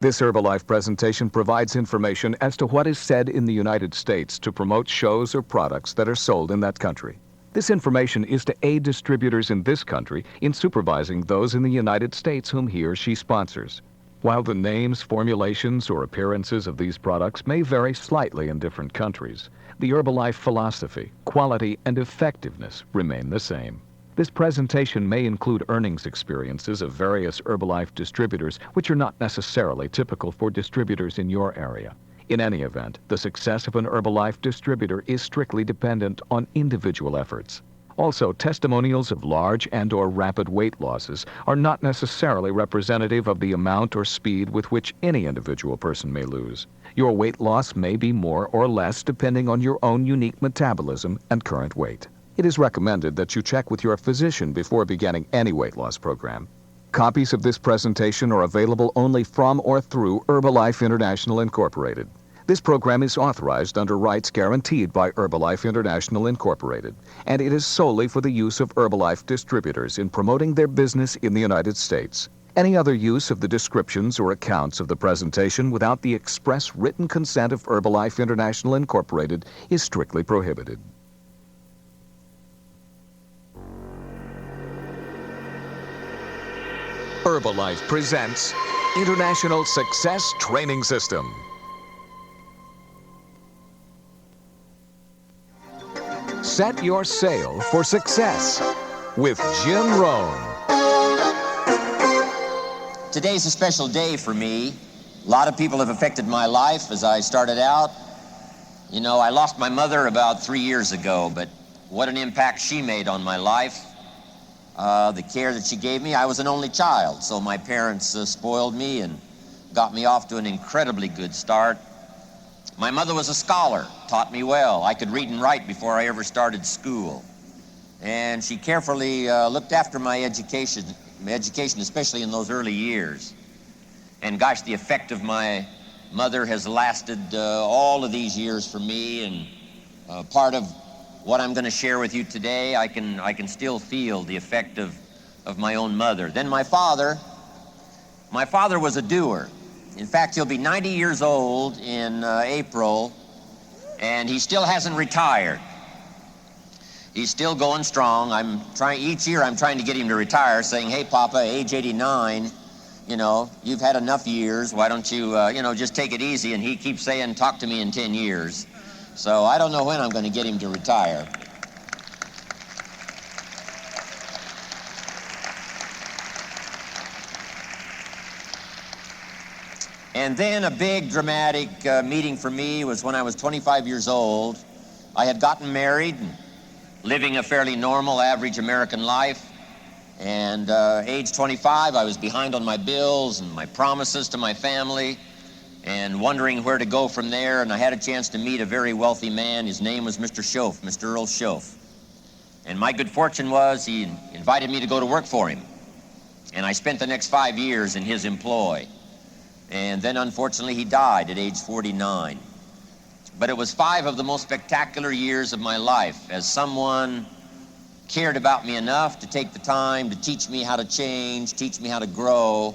This Herbalife presentation provides information as to what is said in the United States to promote shows or products that are sold in that country. This information is to aid distributors in this country in supervising those in the United States whom he or she sponsors. While the names, formulations, or appearances of these products may vary slightly in different countries, the Herbalife philosophy, quality, and effectiveness remain the same. This presentation may include earnings experiences of various Herbalife distributors, which are not necessarily typical for distributors in your area. In any event, the success of an Herbalife distributor is strictly dependent on individual efforts. Also, testimonials of large and/or rapid weight losses are not necessarily representative of the amount or speed with which any individual person may lose. Your weight loss may be more or less depending on your own unique metabolism and current weight. It is recommended that you check with your physician before beginning any weight loss program. Copies of this presentation are available only from or through Herbalife International Incorporated. This program is authorized under rights guaranteed by Herbalife International Incorporated, and it is solely for the use of Herbalife distributors in promoting their business in the United States. Any other use of the descriptions or accounts of the presentation without the express written consent of Herbalife International Incorporated is strictly prohibited. Herbalife presents International Success Training System. Set your sail for success with Jim Rohn. Today's a special day for me. A lot of people have affected my life as I started out. You know, I lost my mother about 3 years ago, but what an impact she made on my life. The care that she gave me, I was an only child, so my parents spoiled me and got me off to an incredibly good start. My mother was a scholar, taught me well. I could read and write before I ever started school. And she carefully looked after my education, especially in those early years. And gosh, the effect of my mother has lasted all of these years for me, and part of what I'm going to share with you today, I can still feel the effect of my own mother. Then my father was a doer. In fact, he'll be 90 years old in April, and he still hasn't retired. He's still going strong. Each year I'm trying to get him to retire, saying, "Hey, Papa, age 89, you know, you've had enough years. Why don't you, just take it easy?" And he keeps saying, "Talk to me in 10 years. So I don't know when I'm going to get him to retire. And then a big dramatic meeting for me was when I was 25 years old. I had gotten married, and living a fairly normal, average American life. And age 25, I was behind on my bills and my promises to my family, and wondering where to go from there. And I had a chance to meet a very wealthy man. His name was Mr. Schoaf, Mr. Earl Schoaf. And my good fortune was he invited me to go to work for him. And I spent the next 5 years in his employ. And then, unfortunately, he died at age 49. But it was 5 of the most spectacular years of my life, as someone cared about me enough to take the time to teach me how to change, teach me how to grow.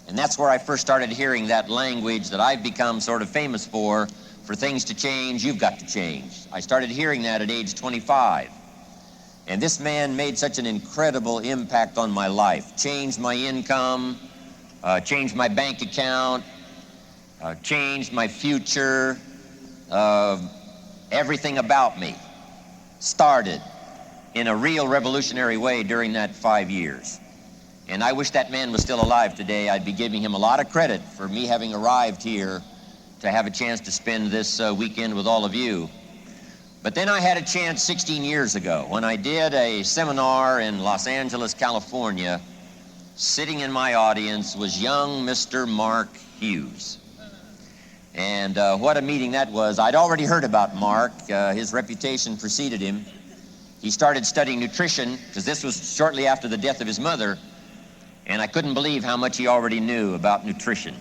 And that's where I first started hearing that language that I've become sort of famous for things to change, you've got to change. I started hearing that at age 25. And this man made such an incredible impact on my life, changed my income, changed my bank account, changed my future. Everything about me started in a real revolutionary way during that 5 years. And I wish that man was still alive today. I'd be giving him a lot of credit for me having arrived here to have a chance to spend this weekend with all of you. But then I had a chance 16 years ago when I did a seminar in Los Angeles, California. Sitting in my audience was young Mr. Mark Hughes. And what a meeting that was. I'd already heard about Mark. His reputation preceded him. He started studying nutrition, because this was shortly after the death of his mother, and I couldn't believe how much he already knew about nutrition.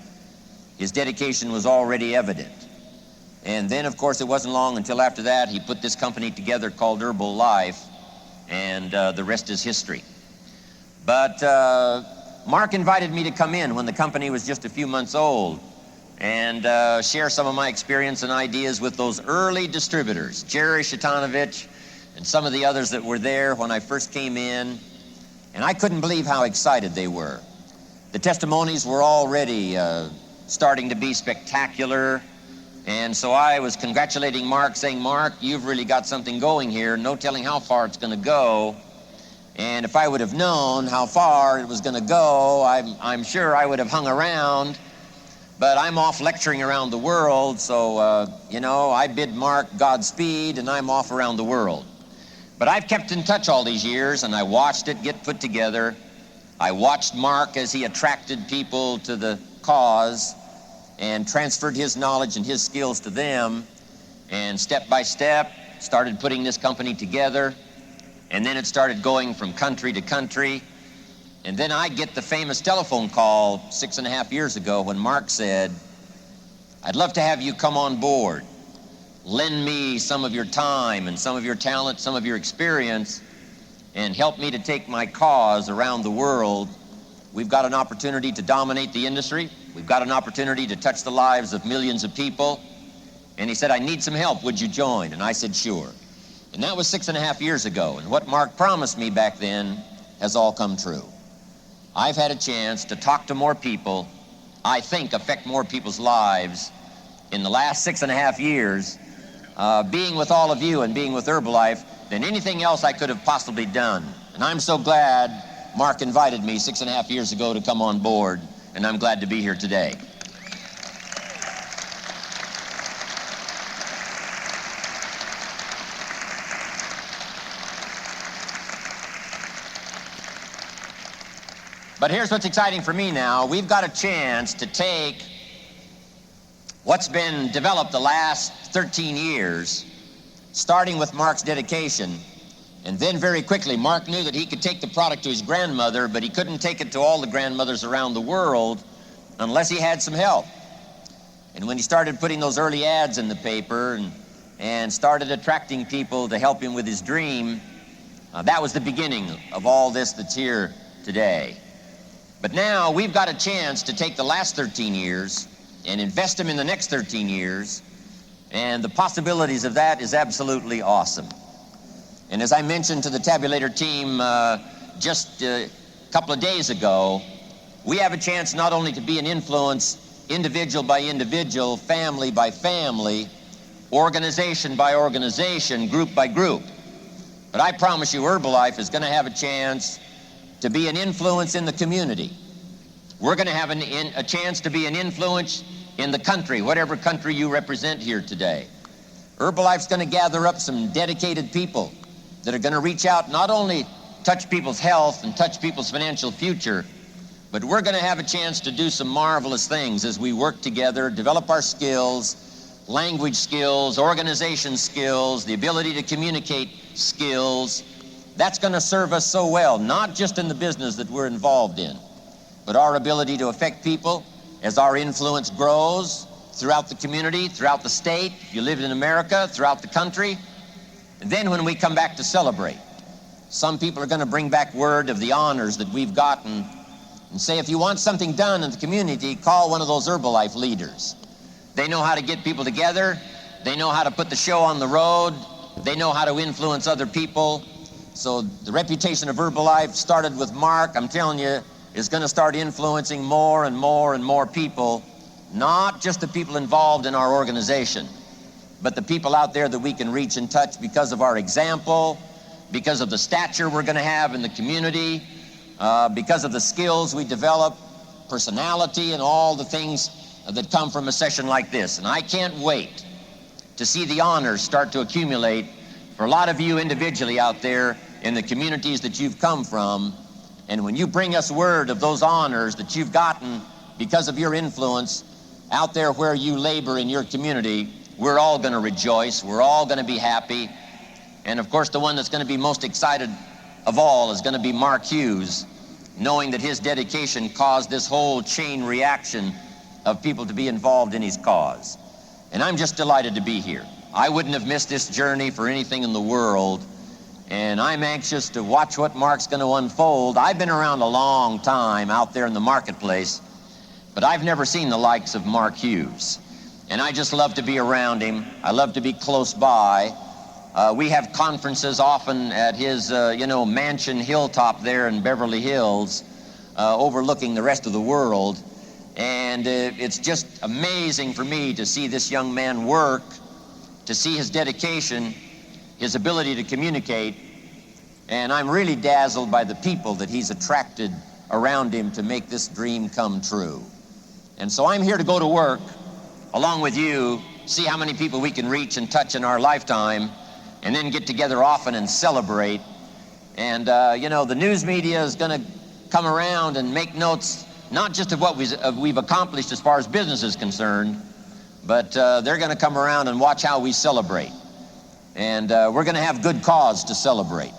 His dedication was already evident. And then, of course, it wasn't long until after that he put this company together called Herbalife, and the rest is history. But Mark invited me to come in when the company was just a few months old and share some of my experience and ideas with those early distributors, Jerry Shatanovich and some of the others that were there when I first came in. And I couldn't believe how excited they were. The testimonies were already starting to be spectacular. And so I was congratulating Mark, saying, Mark, you've really got something going here. No telling how far it's going to go. And if I would have known how far it was going to go, I'm sure I would have hung around. But I'm off lecturing around the world, so, I bid Mark Godspeed, and I'm off around the world. But I've kept in touch all these years, and I watched it get put together. I watched Mark as he attracted people to the cause and transferred his knowledge and his skills to them, and step by step started putting this company together. And then it started going from country to country. And then I get the famous telephone call 6.5 years ago when Mark said, I'd love to have you come on board. Lend me some of your time and some of your talent, some of your experience, and help me to take my cause around the world. We've got an opportunity to dominate the industry. We've got an opportunity to touch the lives of millions of people. And he said, I need some help. Would you join? And I said, sure. And that was 6.5 years ago. And what Mark promised me back then has all come true. I've had a chance to talk to more people, I think affect more people's lives in the last 6.5 years, being with all of you and being with Herbalife than anything else I could have possibly done. And I'm so glad Mark invited me 6.5 years ago to come on board, and I'm glad to be here today. But here's what's exciting for me now. We've got a chance to take what's been developed the last 13 years, starting with Mark's dedication, and then very quickly, Mark knew that he could take the product to his grandmother, but he couldn't take it to all the grandmothers around the world unless he had some help. And when he started putting those early ads in the paper and started attracting people to help him with his dream, that was the beginning of all this that's here today. But now we've got a chance to take the last 13 years and invest them in the next 13 years, and the possibilities of that is absolutely awesome. And as I mentioned to the Tabulator team just a couple of days ago, we have a chance not only to be an influence individual by individual, family by family, organization by organization, group by group, but I promise you Herbalife is going to have a chance to be an influence in the community. We're going to have a chance to be an influence in the country, whatever country you represent here today. Herbalife's going to gather up some dedicated people that are going to reach out, not only touch people's health and touch people's financial future, but we're going to have a chance to do some marvelous things as we work together, develop our skills, language skills, organization skills, the ability to communicate skills. That's going to serve us so well, not just in the business that we're involved in, but our ability to affect people as our influence grows throughout the community, throughout the state, if you live in America, throughout the country. And then when we come back to celebrate, some people are going to bring back word of the honors that we've gotten and say, if you want something done in the community, call one of those Herbalife leaders. They know how to get people together. They know how to put the show on the road. They know how to influence other people. So the reputation of Herbalife started with Mark, I'm telling you, is going to start influencing more and more and more people, not just the people involved in our organization, but the people out there that we can reach and touch because of our example, because of the stature we're going to have in the community, because of the skills we develop, personality, and all the things that come from a session like this. And I can't wait to see the honors start to accumulate for a lot of you individually out there in the communities that you've come from. And when you bring us word of those honors that you've gotten because of your influence out there where you labor in your community, we're all going to rejoice. We're all going to be happy. And of course, the one that's going to be most excited of all is going to be Mark Hughes, knowing that his dedication caused this whole chain reaction of people to be involved in his cause. And I'm just delighted to be here. I wouldn't have missed this journey for anything in the world. and I'm anxious to watch what Mark's going to unfold. I've been around a long time out there in the marketplace, but I've never seen the likes of Mark Hughes. And I just love to be around him. I love to be close by. We have conferences often at his, mansion hilltop there in Beverly Hills, overlooking the rest of the world. And it's just amazing for me to see this young man work, to see his dedication, his ability to communicate. And I'm really dazzled by the people that he's attracted around him to make this dream come true. And so I'm here to go to work along with you, see how many people we can reach and touch in our lifetime, and then get together often and celebrate. And, the news media is going to come around and make notes, not just of what we've accomplished as far as business is concerned, but they're going to come around and watch how we celebrate. And we're going to have good cause to celebrate.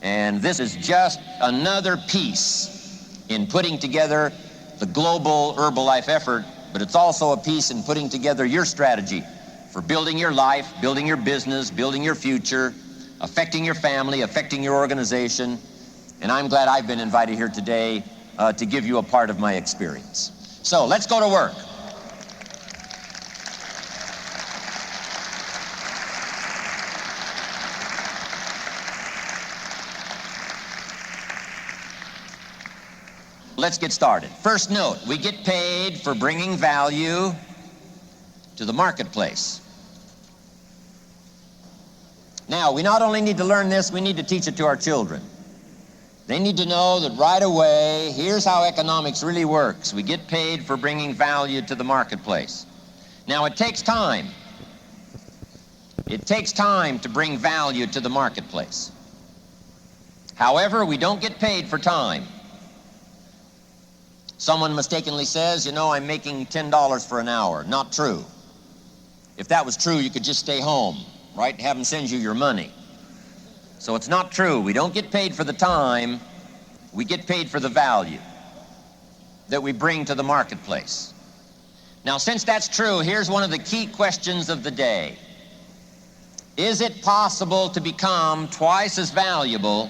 And this is just another piece in putting together the global Herbalife effort, but it's also a piece in putting together your strategy for building your life, building your business, building your future, affecting your family, affecting your organization. And I'm glad I've been invited here today to give you a part of my experience. So let's go to work. Let's get started. First note, we get paid for bringing value to the marketplace. Now, we not only need to learn this, we need to teach it to our children. They need to know that right away, here's how economics really works. We get paid for bringing value to the marketplace. Now, it takes time. It takes time to bring value to the marketplace. However, we don't get paid for time. Someone mistakenly says, I'm making $10 for an hour. Not true. If that was true, you could just stay home, right? Have them send you your money. So it's not true. We don't get paid for the time. We get paid for the value that we bring to the marketplace. Now, since that's true, here's one of the key questions of the day. Is it possible to become twice as valuable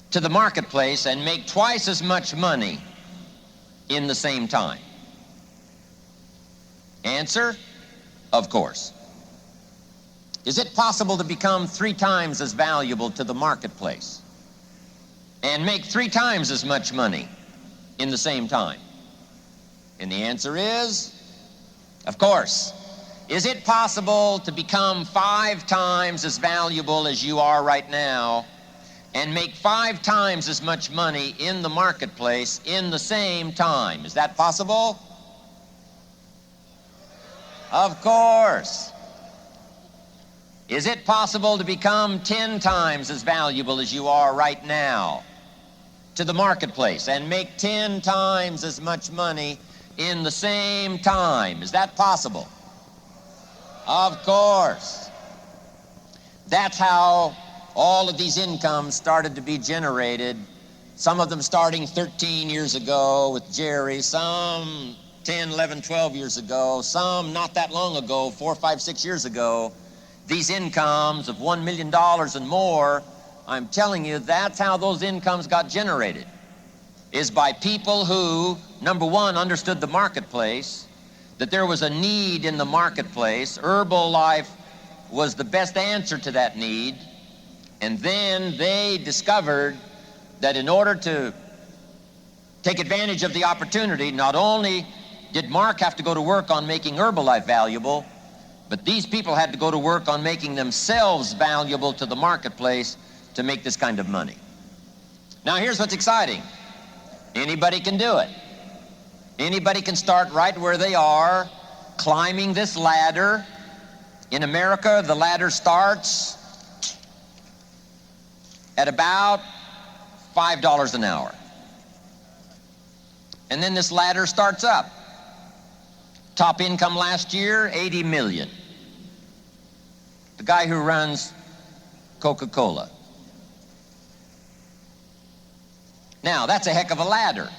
to the marketplace and make twice as much money in the same time? Answer, of course. Is it possible to become 3 times as valuable to the marketplace and make 3 times as much money in the same time? And the answer is, of course. Is it possible to become 5 times as valuable as you are right now and make 5 times as much money in the marketplace in the same time? Is that possible? Of course. Is it possible to become 10 times as valuable as you are right now to the marketplace and make 10 times as much money in the same time? Is that possible? Of course. That's how all of these incomes started to be generated, some of them starting 13 years ago with Jerry, some 10, 11, 12 years ago, some not that long ago, 4, 5, 6 years ago. These incomes of $1 million and more, I'm telling you, that's how those incomes got generated, is by people who, number one, understood the marketplace, that there was a need in the marketplace. Herbalife was the best answer to that need. And then they discovered that in order to take advantage of the opportunity, not only did Mark have to go to work on making Herbalife valuable, but these people had to go to work on making themselves valuable to the marketplace to make this kind of money. Now, here's what's exciting. Anybody can do it. Anybody can start right where they are, climbing this ladder. In America, the ladder starts at about $5 an hour. And then this ladder starts up. Top income last year, $80 million. The guy who runs Coca-Cola. Now, that's a heck of a ladder,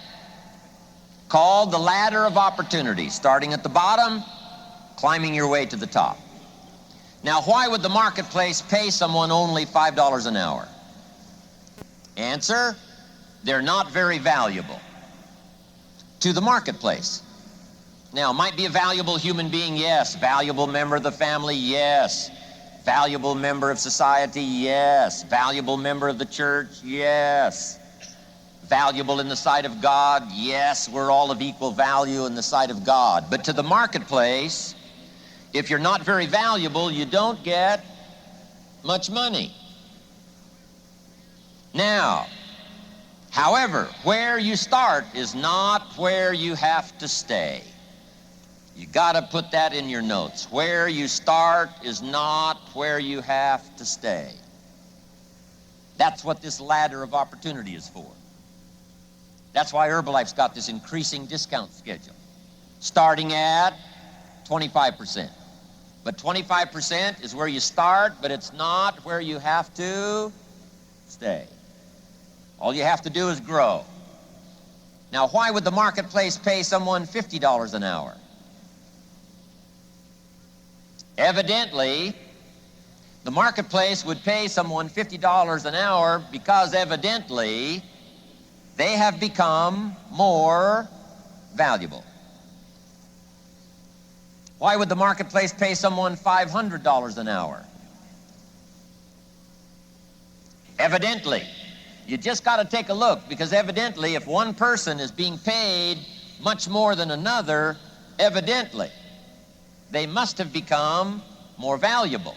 called the ladder of opportunity, starting at the bottom, climbing your way to the top. Now, why would the marketplace pay someone only $5 an hour? Answer, they're not very valuable to the marketplace. Now, might be a valuable human being, yes. Valuable member of the family, yes. Valuable member of society, yes. Valuable member of the church, yes. Valuable in the sight of God, yes. We're all of equal value in the sight of God. But to the marketplace, if you're not very valuable, you don't get much money. Now, however, where you start is not where you have to stay. You got to put that in your notes. Where you start is not where you have to stay. That's what this ladder of opportunity is for. That's why Herbalife's got this increasing discount schedule, starting at 25%. But 25% is where you start, but it's not where you have to stay. All you have to do is grow. Now, why would the marketplace pay someone $50 an hour? Evidently, the marketplace would pay someone $50 an hour because evidently they have become more valuable. Why would the marketplace pay someone $500 an hour? Evidently, you just got to take a look, because evidently if one person is being paid much more than another, evidently they must have become more valuable.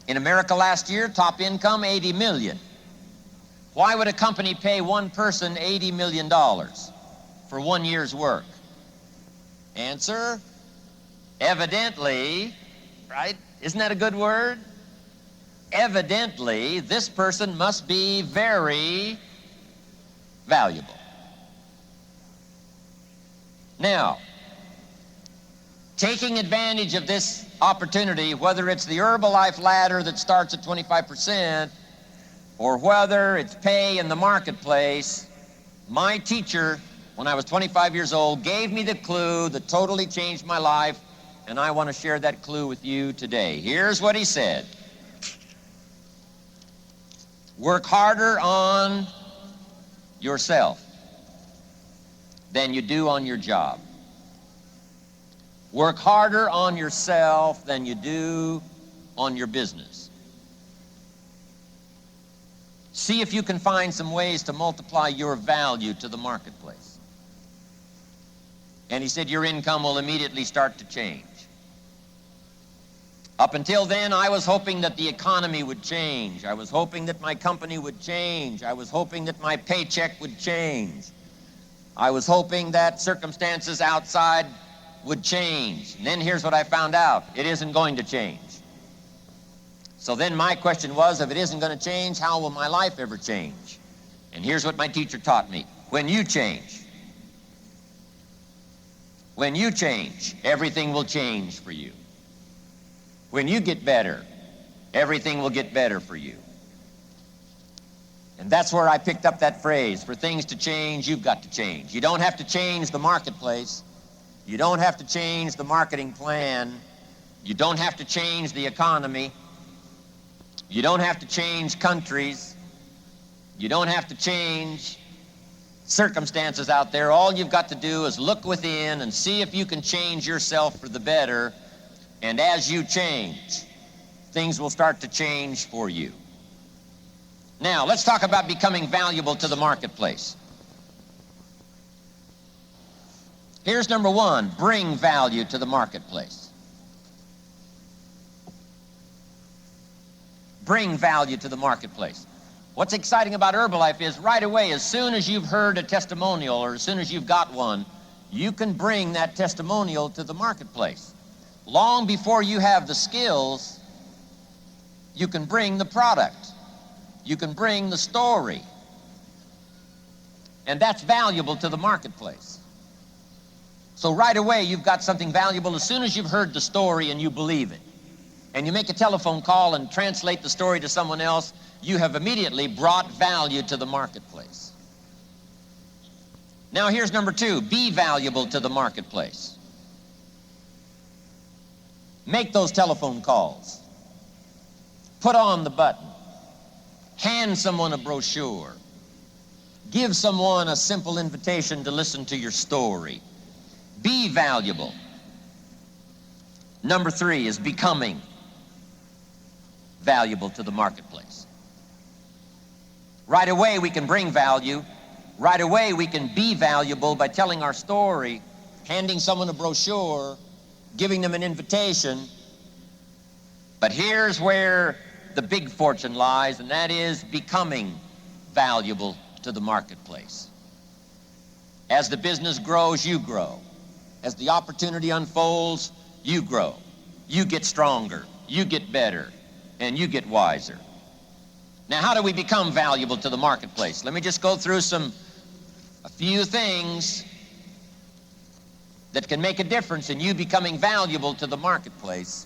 In America last year, top income, 80 million. Why would a company pay one person $80 million for 1 year's work? Answer, evidently, right? Isn't that a good word? Evidently, this person must be very valuable. Now, taking advantage of this opportunity, whether it's the Herbalife ladder that starts at 25%, or whether it's pay in the marketplace, my teacher, when I was 25 years old, gave me the clue that totally changed my life, and I want to share that clue with you today. Here's what he said. Work harder on yourself than you do on your job. Work harder on yourself than you do on your business. See if you can find some ways to multiply your value to the marketplace. And he said your income will immediately start to change. Up until then, I was hoping that the economy would change. I was hoping that my company would change. I was hoping that my paycheck would change. I was hoping that circumstances outside would change. And then here's what I found out. It isn't going to change. So then my question was, if it isn't going to change, how will my life ever change? And here's what my teacher taught me. When you change, everything will change for you. When you get better, everything will get better for you. And that's where I picked up that phrase, for things to change, you've got to change. You don't have to change the marketplace. You don't have to change the marketing plan. You don't have to change the economy. You don't have to change countries. You don't have to change circumstances out there. All you've got to do is look within and see if you can change yourself for the better. And as you change, things will start to change for you. Now, let's talk about becoming valuable to the marketplace. Here's number one, bring value to the marketplace. Bring value to the marketplace. What's exciting about Herbalife is right away, as soon as you've heard a testimonial or as soon as you've got one, you can bring that testimonial to the marketplace. Long before you have the skills, you can bring the product. You can bring the story. And that's valuable to the marketplace. So right away, you've got something valuable as soon as you've heard the story and you believe it. And you make a telephone call and translate the story to someone else, you have immediately brought value to the marketplace. Now here's number two, be valuable to the marketplace. Make those telephone calls. Put on the button. Hand someone a brochure. Give someone a simple invitation to listen to your story. Be valuable. Number 3 is becoming valuable to the marketplace. Right away we can bring value. Right away we can be valuable by telling our story, handing someone a brochure, giving them an invitation. But here's where the big fortune lies, and that is becoming valuable to the marketplace. As the business grows, you grow. As the opportunity unfolds, you grow. You get stronger, you get better, and you get wiser. Now, how do we become valuable to the marketplace? Let me just go through a few things that can make a difference in you becoming valuable to the marketplace.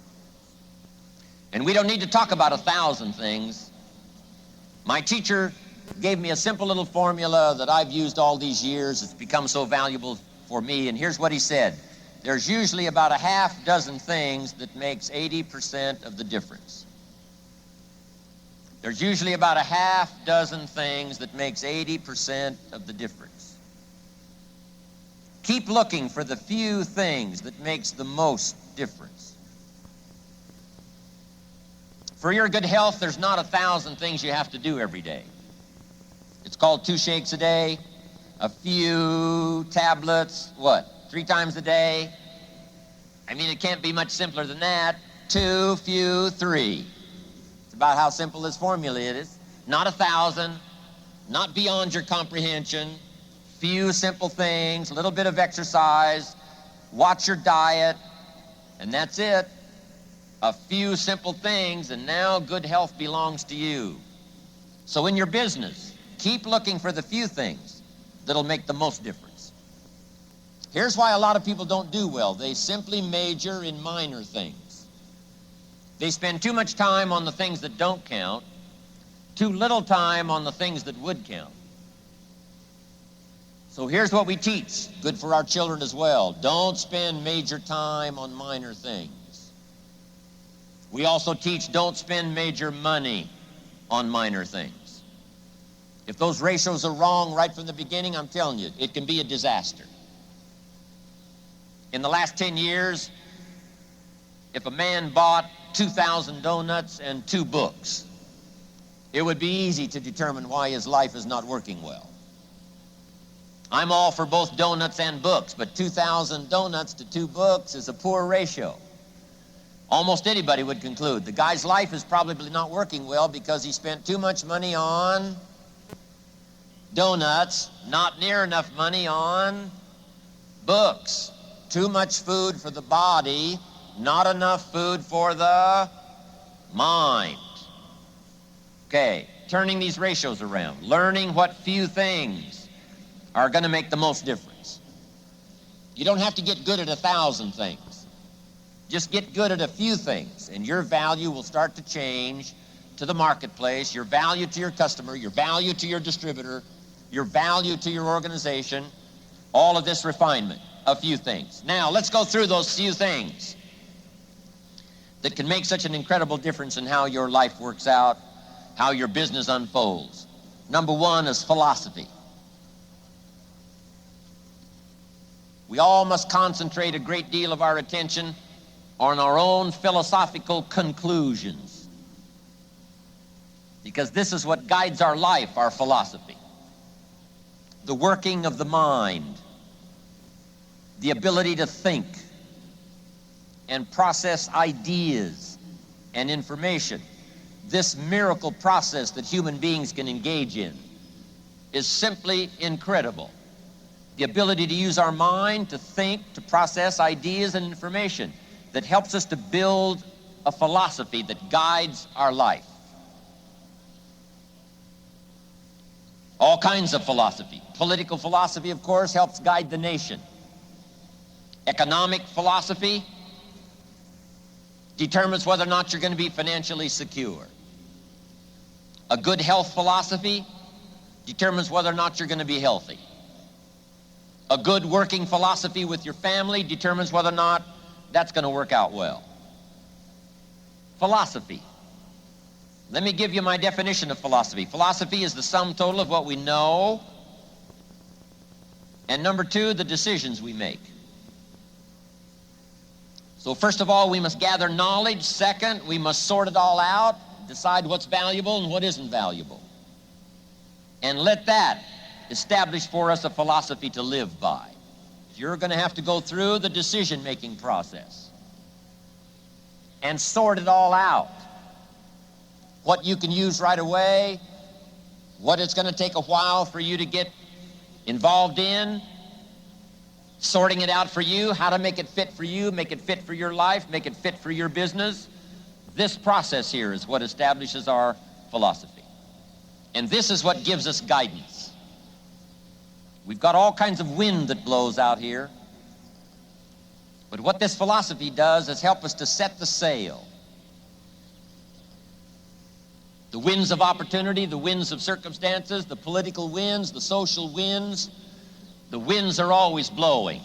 And we don't need to talk about 1,000 things. My teacher gave me a simple little formula that I've used all these years. It's become so valuable for me, and here's what he said. There's usually about a half dozen things that makes 80% of the difference. There's usually about a half dozen things that makes 80% of the difference. Keep looking for the few things that makes the most difference. For your good health, there's not 1,000 things you have to do every day. It's called 2 shakes a day, a few tablets, 3 times a day? I mean, it can't be much simpler than that. 2, few, 3. It's about how simple this formula is. Not 1,000, not beyond your comprehension. Few simple things, a little bit of exercise, watch your diet, and that's it. A few simple things, and now good health belongs to you. So in your business, keep looking for the few things that'll make the most difference. Here's why a lot of people don't do well. They simply major in minor things. They spend too much time on the things that don't count, too little time on the things that would count. So here's what we teach, good for our children as well. Don't spend major time on minor things. We also teach don't spend major money on minor things. If those ratios are wrong right from the beginning, I'm telling you, it can be a disaster. In the last 10 years, if a man bought 2,000 donuts and 2 books, it would be easy to determine why his life is not working well. I'm all for both donuts and books, but 2,000 donuts to 2 books is a poor ratio. Almost anybody would conclude the guy's life is probably not working well because he spent too much money on donuts, not near enough money on books. Too much food for the body, not enough food for the mind. Okay, turning these ratios around, learning what few things are going to make the most difference. You don't have to get good at 1,000 things. Just get good at a few things, and your value will start to change to the marketplace, your value to your customer, your value to your distributor, your value to your organization, all of this refinement, a few things. Now, let's go through those few things that can make such an incredible difference in how your life works out, how your business unfolds. Number 1 is philosophy. We all must concentrate a great deal of our attention on our own philosophical conclusions, because this is what guides our life, our philosophy. The working of the mind, the ability to think and process ideas and information. This miracle process that human beings can engage in is simply incredible. The ability to use our mind to think, to process ideas and information that helps us to build a philosophy that guides our life. All kinds of philosophy. Political philosophy, of course, helps guide the nation. Economic philosophy determines whether or not you're going to be financially secure. A good health philosophy determines whether or not you're going to be healthy. A good working philosophy with your family determines whether or not that's going to work out well. Philosophy. Let me give you my definition of philosophy. Philosophy is the sum total of what we know, and number two, the decisions we make. So first of all, we must gather knowledge. Second, we must sort it all out, decide what's valuable and what isn't valuable, and let that establish for us a philosophy to live by. You're going to have to go through the decision-making process and sort it all out. What you can use right away, what it's going to take a while for you to get involved in, sorting it out for you, how to make it fit for you, make it fit for your life, make it fit for your business. This process here is what establishes our philosophy. And this is what gives us guidance. We've got all kinds of wind that blows out here. But what this philosophy does is help us to set the sail. The winds of opportunity, the winds of circumstances, the political winds, the social winds, the winds are always blowing.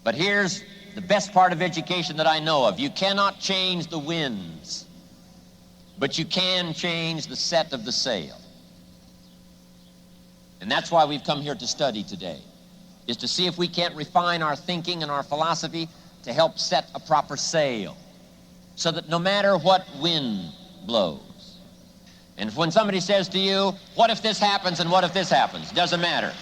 But here's the best part of education that I know of. You cannot change the winds, but you can change the set of the sail. And that's why we've come here to study today, is to see if we can't refine our thinking and our philosophy to help set a proper sail, so that no matter what wind blows. And when somebody says to you, what if this happens and what if this happens? Doesn't matter.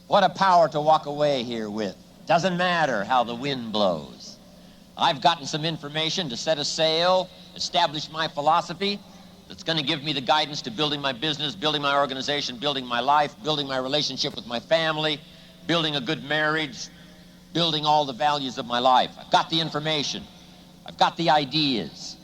What a power to walk away here with. Doesn't matter how the wind blows. I've gotten some information to set a sail, establish my philosophy, that's going to give me the guidance to building my business, building my organization, building my life, building my relationship with my family, building a good marriage, building all the values of my life. I've got the information. I've got the ideas.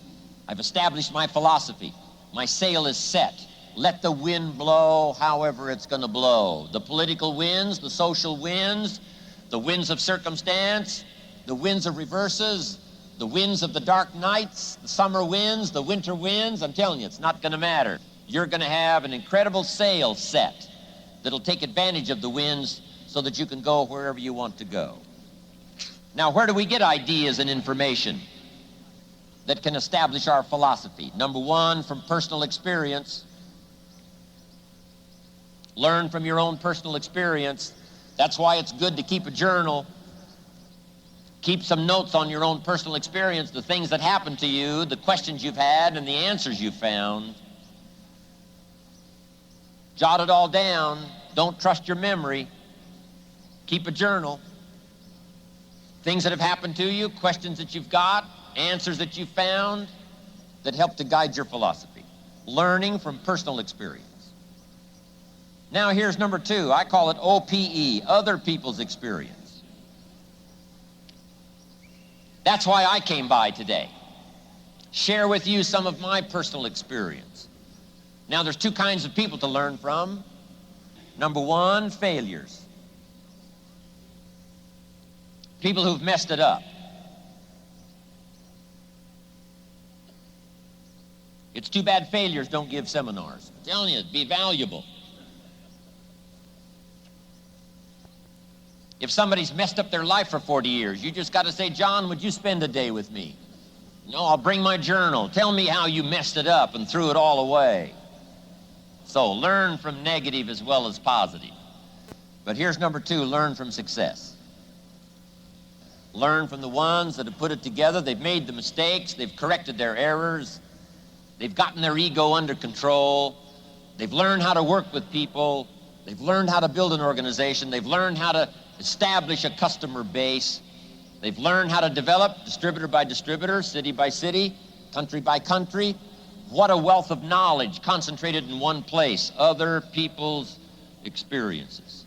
I've established my philosophy. My sail is set. Let the wind blow however it's going to blow. The political winds, the social winds, the winds of circumstance, the winds of reverses, the winds of the dark nights, the summer winds, the winter winds, I'm telling you, it's not going to matter. You're going to have an incredible sail set that'll take advantage of the winds so that you can go wherever you want to go. Now, where do we get ideas and information that can establish our philosophy? Number one, from personal experience. Learn from your own personal experience. That's why it's good to keep a journal. Keep some notes on your own personal experience, the things that happened to you, the questions you've had, and the answers you've found. Jot it all down. Don't trust your memory. Keep a journal. Things that have happened to you, questions that you've got, answers that you've found that help to guide your philosophy. Learning from personal experience. Now here's number two. I call it OPE, other people's experience. That's why I came by today. Share with you some of my personal experience. Now there's two kinds of people to learn from. Number one, failures. People who've messed it up. It's too bad failures don't give seminars. I'm telling you, it'd be valuable. If somebody's messed up their life for 40 years, you just got to say, John, would you spend a day with me? No, I'll bring my journal. Tell me how you messed it up and threw it all away. So learn from negative as well as positive. But here's number two, learn from success. Learn from the ones that have put it together. They've made the mistakes. They've corrected their errors. They've gotten their ego under control. They've learned how to work with people. They've learned how to build an organization. They've learned how to establish a customer base. They've learned how to develop distributor by distributor, city by city, country by country. What a wealth of knowledge concentrated in one place, other people's experiences,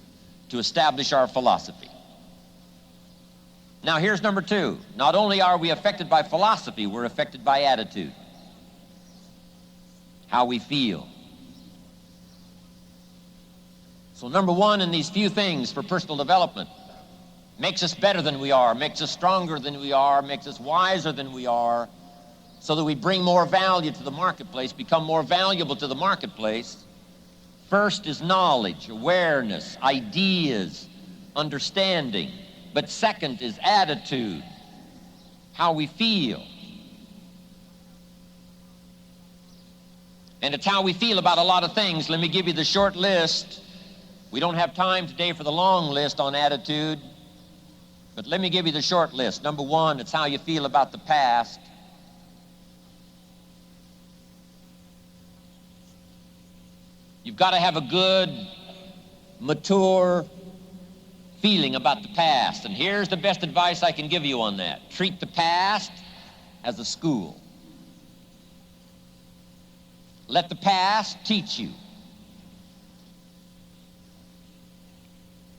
to establish our philosophy. Now here's number two. Not only are we affected by philosophy, we're affected by attitude, how we feel. So number one in these few things for personal development, makes us better than we are, makes us stronger than we are, makes us wiser than we are, so that we bring more value to the marketplace, become more valuable to the marketplace, first is knowledge, awareness, ideas, understanding. But second is attitude, how we feel. And it's how we feel about a lot of things. Let me give you the short list. We don't have time today for the long list on attitude, but let me give you the short list. Number one, it's how you feel about the past. You've got to have a good, mature feeling about the past. And here's the best advice I can give you on that. Treat the past as a school. Let the past teach you.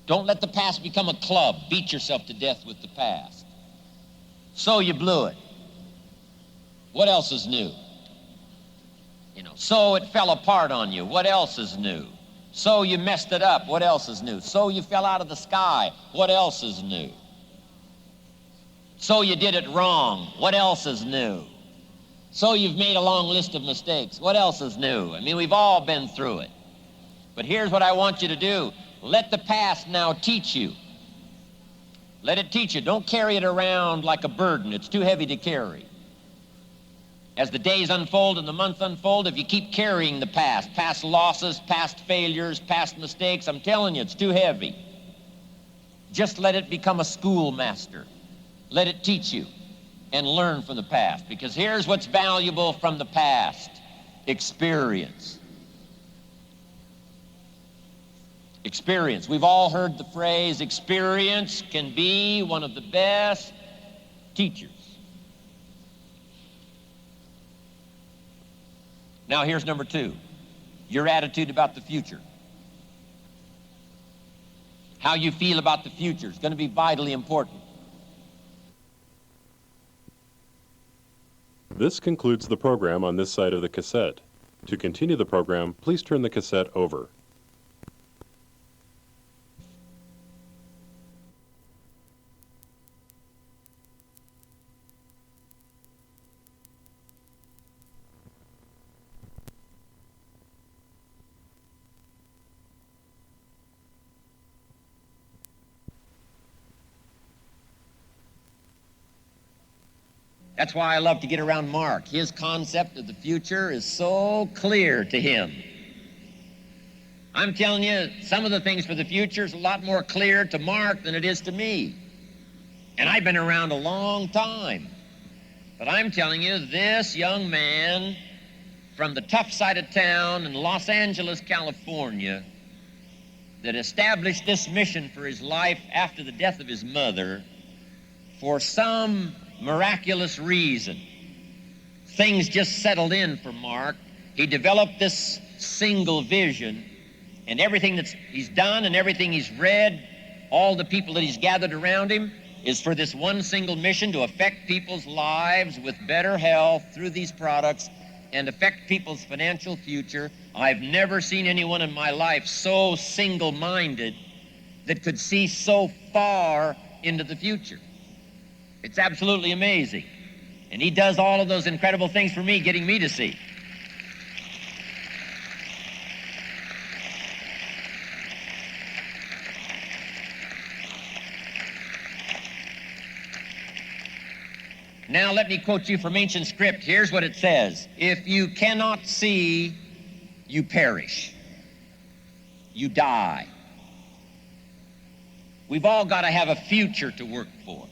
Don't let the past become a club. Beat yourself to death with the past. So you blew it. What else is new? So it fell apart on you. What else is new? So you messed it up. What else is new? So you fell out of the sky. What else is new? So you did it wrong. What else is new? So you've made a long list of mistakes. What else is new? I mean, we've all been through it. But here's what I want you to do. Let the past now teach you. Let it teach you. Don't carry it around like a burden. It's too heavy to carry. As the days unfold and the months unfold, if you keep carrying the past losses, past failures, past mistakes, I'm telling you, it's too heavy. Just let it become a schoolmaster. Let it teach you and learn from the past. Because here's what's valuable from the past: experience. Experience. We've all heard the phrase, experience can be one of the best teachers. Now here's number two, your attitude about the future. How you feel about the future is going to be vitally important. This concludes the program on this side of the cassette. To continue the program, please turn the cassette over. That's why I love to get around Mark. His concept of the future is so clear to him. I'm telling you, some of the things for the future is a lot more clear to Mark than it is to me. And I've been around a long time. But I'm telling you, this young man from the tough side of town in Los Angeles, California, that established this mission for his life after the death of his mother, for some miraculous reason, things just settled in for Mark. He developed this single vision, and everything that he's done and everything he's read, all the people that he's gathered around him, is for this one single mission: to affect people's lives with better health through these products and affect people's financial future. I've never seen anyone in my life so single-minded that could see so far into the future. It's absolutely amazing. And he does all of those incredible things for me, getting me to see. Now let me quote you from ancient script. Here's what it says: if you cannot see, you perish. You die. We've all got to have a future to work for.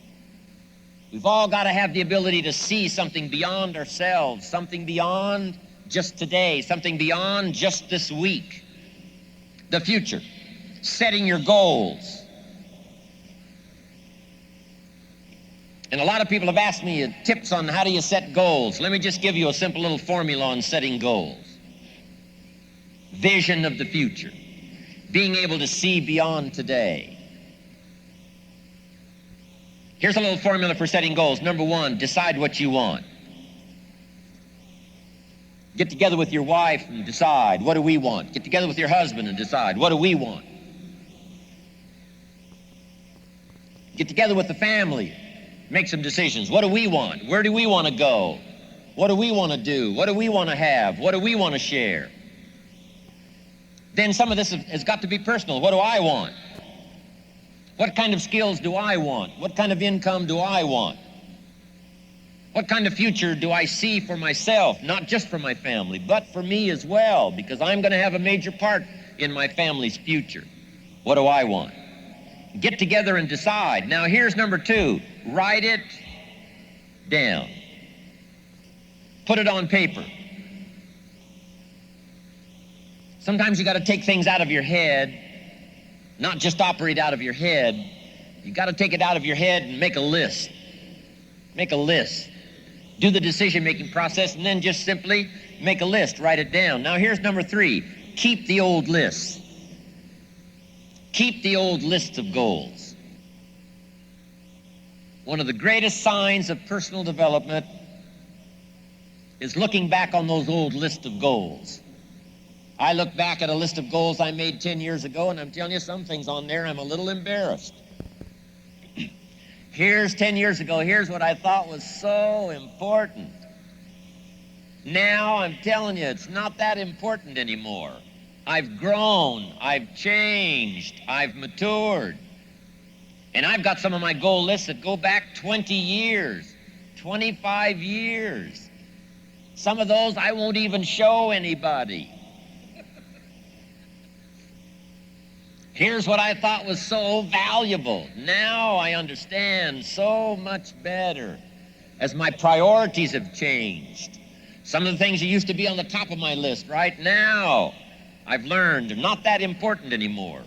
We've all got to have the ability to see something beyond ourselves, something beyond just today, something beyond just this week. The future, setting your goals. And a lot of people have asked me tips on how do you set goals. Let me just give you a simple little formula on setting goals. Vision of the future, being able to see beyond today. Here's a little formula for setting goals. Number one, decide what you want. Get together with your wife and decide, what do we want? Get together with your husband and decide, what do we want? Get together with the family, make some decisions. What do we want? Where do we want to go? What do we want to do? What do we want to have? What do we want to share? Then some of this has got to be personal. What do I want? What kind of skills do I want? What kind of income do I want? What kind of future do I see for myself, not just for my family, but for me as well, because I'm going to have a major part in my family's future. What do I want? Get together and decide. Now here's number 2. Write it down. Put it on paper. Sometimes you got to take things out of your head, not just operate out of your head. You got to take it out of your head and make a list. Make a list. Do the decision-making process and then just simply make a list. Write it down. Now here's number 3. Keep the old lists. Keep the old lists of goals. One of the greatest signs of personal development is looking back on those old lists of goals. I look back at a list of goals I made 10 years ago, and I'm telling you, some things on there I'm a little embarrassed. Here's 10 years ago, here's what I thought was so important. Now I'm telling you, it's not that important anymore. I've grown, I've changed, I've matured. And I've got some of my goal lists that go back 20 years, 25 years. Some of those I won't even show anybody. Here's what I thought was so valuable. Now I understand so much better as my priorities have changed. Some of the things that used to be on the top of my list right now, I've learned are not that important anymore.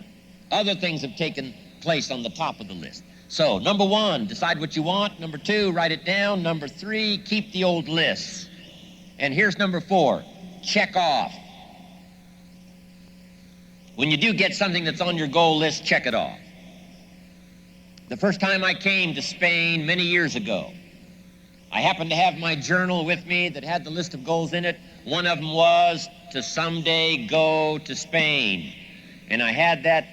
Other things have taken place on the top of the list. So, number 1, decide what you want. Number 2, write it down. Number 3, keep the old lists. And here's number 4, check off. When you do get something that's on your goal list, check it off. The first time I came to Spain many years ago, I happened to have my journal with me that had the list of goals in it. One of them was to someday go to Spain. And I had that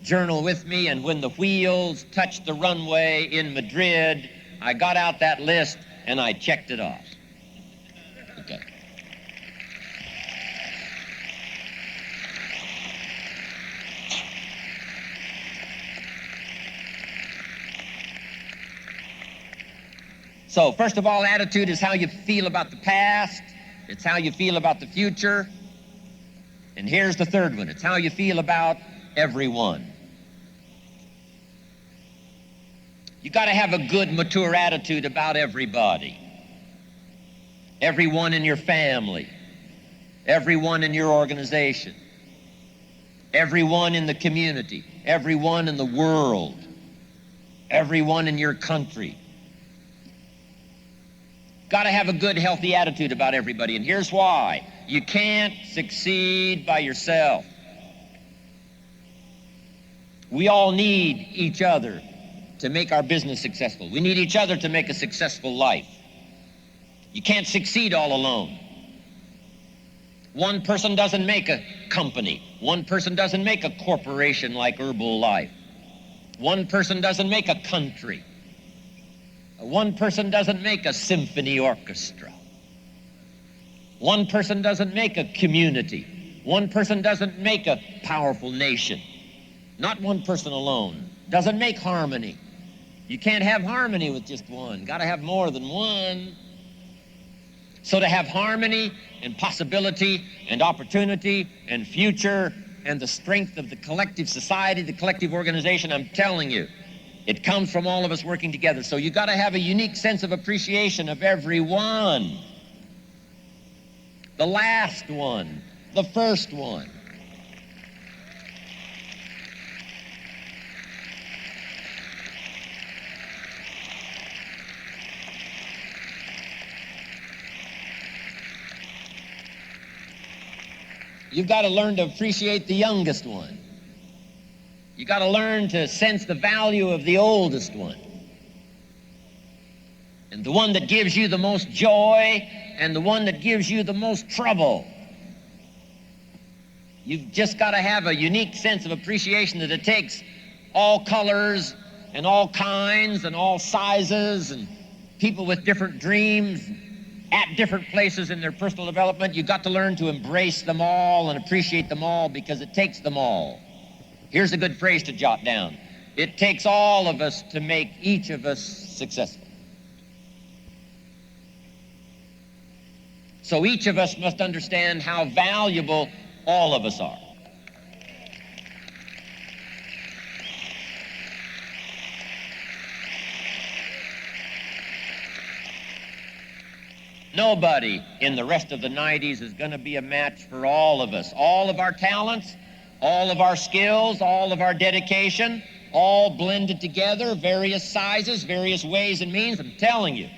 journal with me, and when the wheels touched the runway in Madrid, I got out that list and I checked it off. Okay. So, first of all, attitude is how you feel about the past. It's how you feel about the future. And here's the third one. It's how you feel about everyone. You got to have a good, mature attitude about everybody. Everyone in your family. Everyone in your organization. Everyone in the community. Everyone in the world. Everyone in your country. Got to have a good, healthy attitude about everybody, and here's why. You can't succeed by yourself. We all need each other to make our business successful. We need each other to make a successful life. You can't succeed all alone. One person doesn't make a company. One person doesn't make a corporation like Herbalife. One person doesn't make a country. One person doesn't make a symphony orchestra. One person doesn't make a community. One person doesn't make a powerful nation. Not one person alone. Doesn't make harmony. You can't have harmony with just one. Got to have more than one. So to have harmony and possibility and opportunity and future and the strength of the collective society, the collective organization, I'm telling you, it comes from all of us working together. So you got to have a unique sense of appreciation of everyone. The last one, the first one. You've got to learn to appreciate the youngest one. You got to learn to sense the value of the oldest one. And the one that gives you the most joy and the one that gives you the most trouble. You've just got to have a unique sense of appreciation that it takes all colors and all kinds and all sizes and people with different dreams, at different places in their personal development, you've got to learn to embrace them all and appreciate them all, because it takes them all. Here's a good phrase to jot down. It takes all of us to make each of us successful. So each of us must understand how valuable all of us are. Nobody in the rest of the 90s is going to be a match for all of us. All of our talents, all of our skills, all of our dedication, all blended together, various sizes, various ways and means. I'm telling you,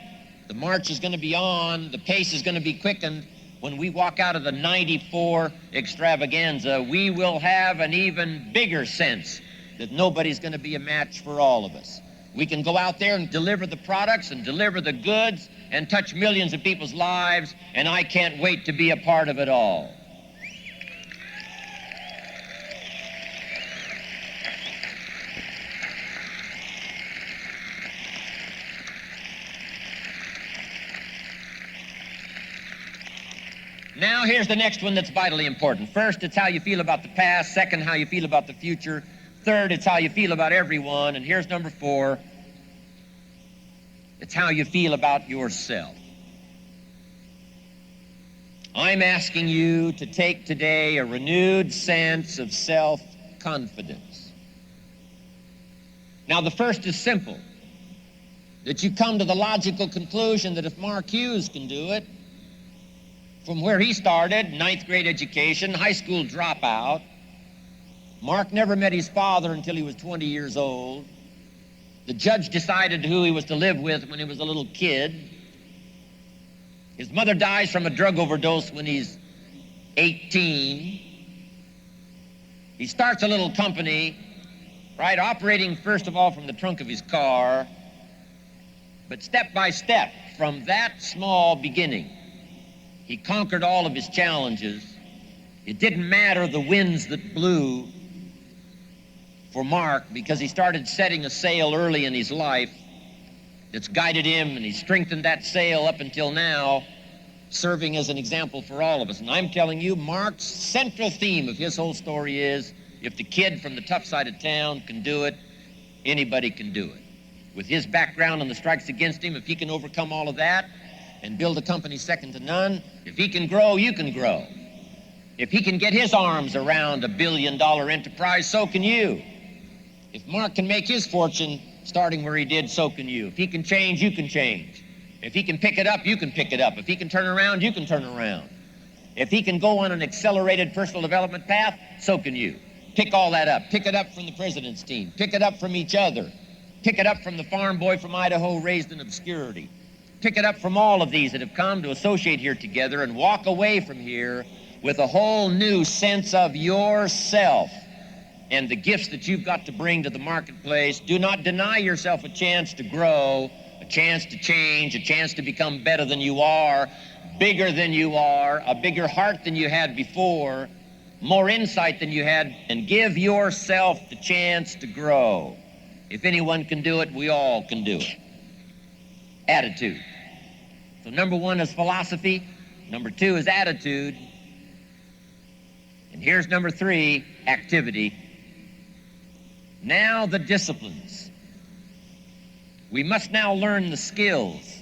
the march is going to be on, the pace is going to be quickened. When we walk out of the 94 extravaganza, we will have an even bigger sense that nobody's going to be a match for all of us. We can go out there and deliver the products and deliver the goods and touch millions of people's lives, and I can't wait to be a part of it all. Now here's the next one that's vitally important. First, it's how you feel about the past. Second, how you feel about the future. Third, it's how you feel about everyone. And here's number 4. It's how you feel about yourself. I'm asking you to take today a renewed sense of self-confidence. Now, the first is simple, that you come to the logical conclusion that if Mark Hughes can do it, from where he started, 9th grade education, high school dropout, Mark never met his father until he was 20 years old. The judge decided who he was to live with when he was a little kid. His mother dies from a drug overdose when he's 18. He starts a little company, right, operating first of all from the trunk of his car, but step by step, from that small beginning, he conquered all of his challenges. It didn't matter the winds that blew for Mark, because he started setting a sail early in his life that's guided him, and he's strengthened that sail up until now, serving as an example for all of us. And I'm telling you, Mark's central theme of his whole story is, if the kid from the tough side of town can do it, anybody can do it. With his background and the strikes against him, if he can overcome all of that and build a company second to none, if he can grow, you can grow. If he can get his arms around a billion-dollar enterprise, so can you. If Mark can make his fortune starting where he did, so can you. If he can change, you can change. If he can pick it up, you can pick it up. If he can turn around, you can turn around. If he can go on an accelerated personal development path, so can you. Pick all that up. Pick it up from the president's team. Pick it up from each other. Pick it up from the farm boy from Idaho raised in obscurity. Pick it up from all of these that have come to associate here together, and walk away from here with a whole new sense of yourself and the gifts that you've got to bring to the marketplace. Do not deny yourself a chance to grow, a chance to change, a chance to become better than you are, bigger than you are, a bigger heart than you had before, more insight than you had, and give yourself the chance to grow. If anyone can do it, we all can do it. Attitude. So number 1 is philosophy. Number 2 is attitude. And here's number 3, activity. Now the disciplines. We must now learn the skills.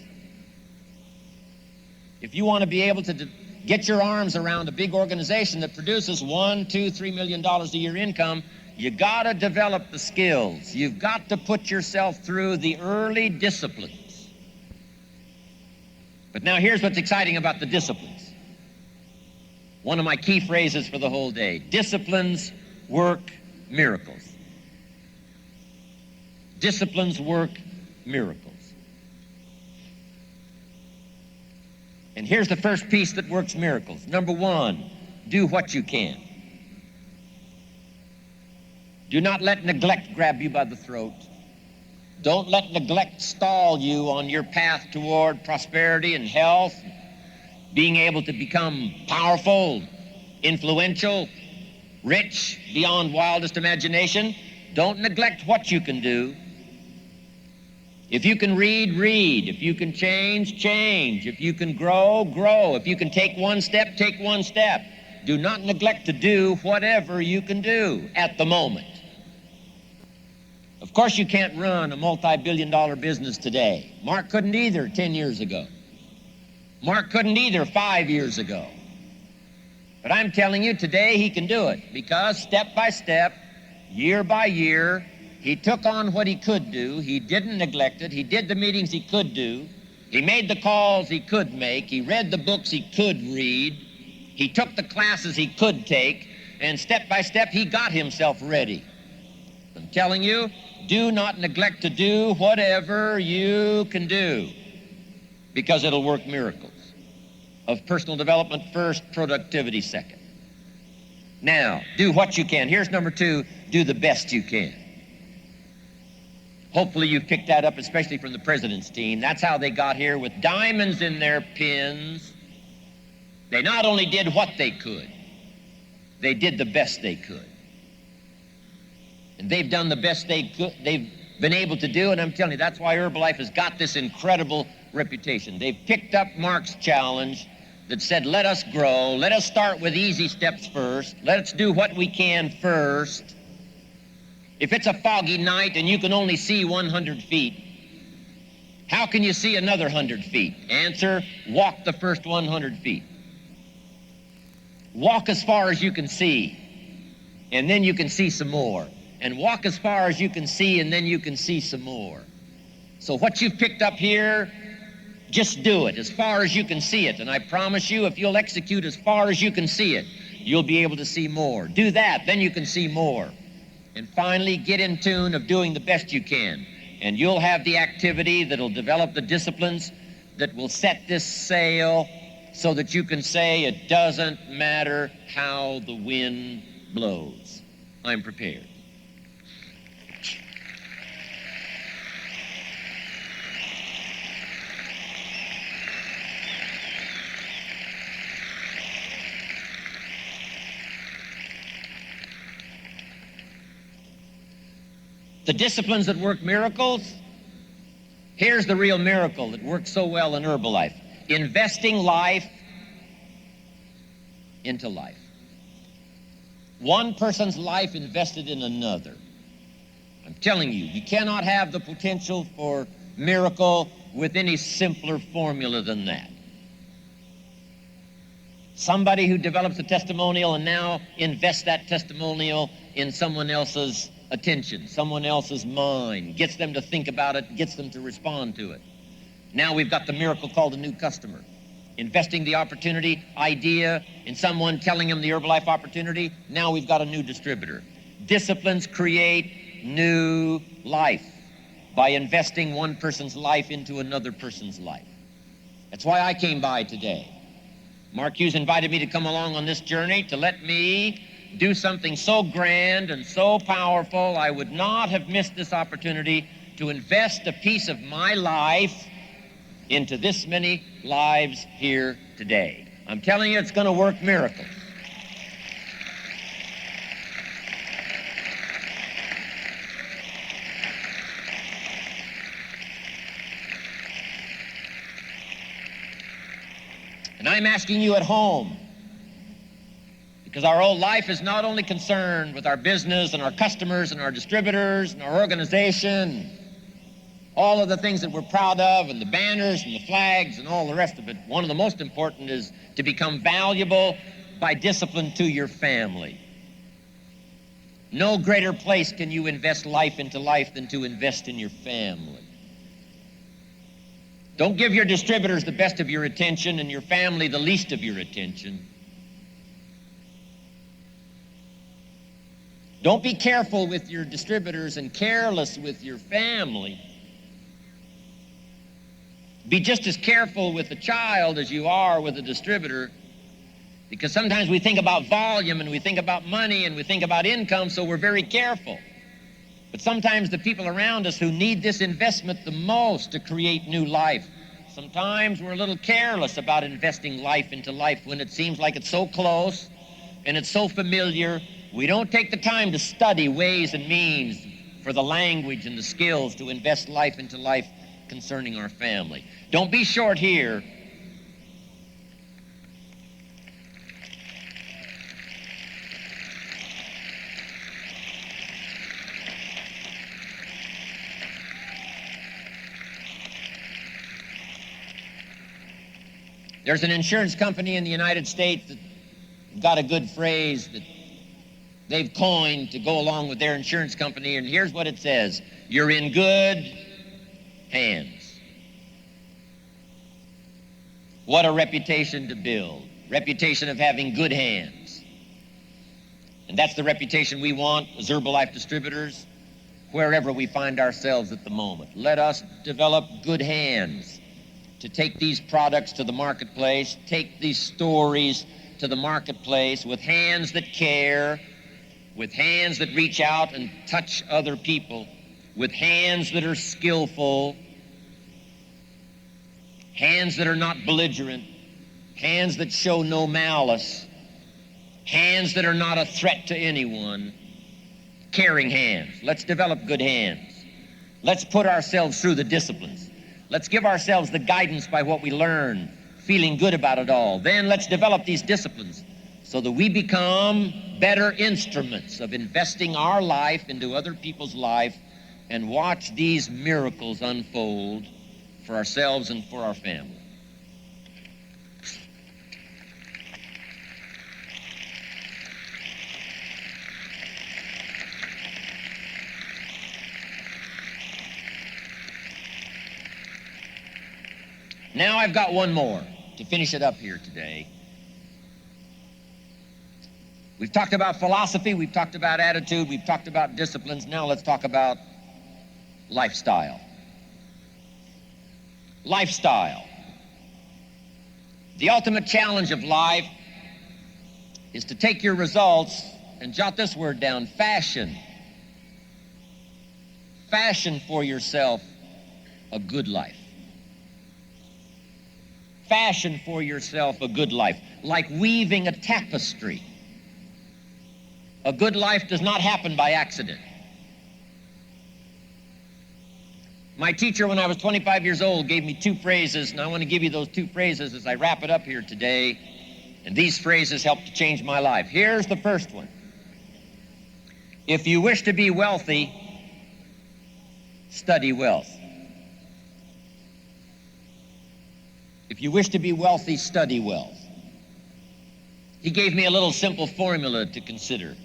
If you want to be able to get your arms around a big organization that produces $1, $2, $3 million a year income, you got to develop the skills. You've got to put yourself through the early disciplines. But now here's what's exciting about the disciplines. One of my key phrases for the whole day: disciplines work miracles. Disciplines work miracles. And here's the first piece that works miracles. Number 1, do what you can. Do not let neglect grab you by the throat. Don't let neglect stall you on your path toward prosperity and health, being able to become powerful, influential, rich beyond wildest imagination. Don't neglect what you can do. If you can read, read. If you can change, change. If you can grow, grow. If you can take one step, take one step. Do not neglect to do whatever you can do at the moment. Of course, you can't run a multi-billion-dollar business today. Mark couldn't either 10 years ago. Mark couldn't either 5 years ago. But I'm telling you, today he can do it because step by step, year by year, he took on what he could do. He didn't neglect it. He did the meetings he could do. He made the calls he could make. He read the books he could read. He took the classes he could take. And step by step, he got himself ready. I'm telling you, do not neglect to do whatever you can do because it'll work miracles. Of personal development first, productivity second. Now, do what you can. Here's number 2, do the best you can. Hopefully you've picked that up, especially from the president's team. That's how they got here, with diamonds in their pins. They not only did what they could, they did the best they could. And they've done the best they've been able to do, and I'm telling you, that's why Herbalife has got this incredible reputation. They've picked up Mark's challenge that said, let us grow, let us start with easy steps first, let's do what we can first. If it's a foggy night and you can only see 100 feet, how can you see another 100 feet? Answer, walk the first 100 feet. Walk as far as you can see, and then you can see some more. And walk as far as you can see, and then you can see some more. So what you've picked up here, just do it as far as you can see it. And I promise you, if you'll execute as far as you can see it, you'll be able to see more. Do that, then you can see more. And finally, get in tune of doing the best you can. And you'll have the activity that'll develop the disciplines that will set this sail so that you can say, it doesn't matter how the wind blows. I'm prepared. The disciplines that work miracles, here's the real miracle that works so well in Herbalife. Investing life into life. One person's life invested in another. I'm telling you, you cannot have the potential for miracle with any simpler formula than that. Somebody who develops a testimonial and now invests that testimonial in someone else's attention, someone else's mind, gets them to think about it, gets them to respond to it. Now we've got the miracle called a new customer. Investing the opportunity, idea, in someone telling them the Herbalife opportunity, now we've got a new distributor. Disciplines create new life by investing one person's life into another person's life. That's why I came by today. Mark Hughes invited me to come along on this journey to let me do something so grand and so powerful. I would not have missed this opportunity to invest a piece of my life into this many lives here today. I'm telling you, it's going to work miracles. And I'm asking you at home, because our whole life is not only concerned with our business and our customers and our distributors and our organization, all of the things that we're proud of, and the banners and the flags and all the rest of it. One of the most important is to become valuable by discipline to your family. No greater place can you invest life into life than to invest in your family. Don't give your distributors the best of your attention and your family the least of your attention. Don't be careful with your distributors and careless with your family. Be just as careful with the child as you are with the distributor, because sometimes we think about volume and we think about money and we think about income, so we're very careful. But sometimes the people around us who need this investment the most to create new life, sometimes we're a little careless about investing life into life when it seems like it's so close and it's so familiar. We don't take the time to study ways and means for the language and the skills to invest life into life concerning our family. Don't be short here. There's an insurance company in the United States that got a good phrase that they've coined to go along with their insurance company, and here's what it says: you're in good hands. What a reputation to build. Reputation of having good hands. And that's the reputation we want as Herbalife distributors, wherever we find ourselves at the moment. Let us develop good hands to take these products to the marketplace, take these stories to the marketplace with hands that care, with hands that reach out and touch other people, with hands that are skillful, hands that are not belligerent, hands that show no malice, hands that are not a threat to anyone, caring hands. Let's develop good hands. Let's put ourselves through the disciplines. Let's give ourselves the guidance by what we learn, feeling good about it all. Then let's develop these disciplines so that we become better instruments of investing our life into other people's life and watch these miracles unfold for ourselves and for our family. Now I've got one more to finish it up here today. We've talked about philosophy, we've talked about attitude, we've talked about disciplines. Now let's talk about lifestyle. Lifestyle. The ultimate challenge of life is to take your results and jot this word down: fashion. Fashion for yourself a good life. Fashion for yourself a good life, like weaving a tapestry. A good life does not happen by accident. My teacher, when I was 25 years old, gave me two phrases, and I want to give you those two phrases as I wrap it up here today. And these phrases helped to change my life. Here's the first one: if you wish to be wealthy, study wealth. If you wish to be wealthy, study wealth. He gave me a little simple formula to consider.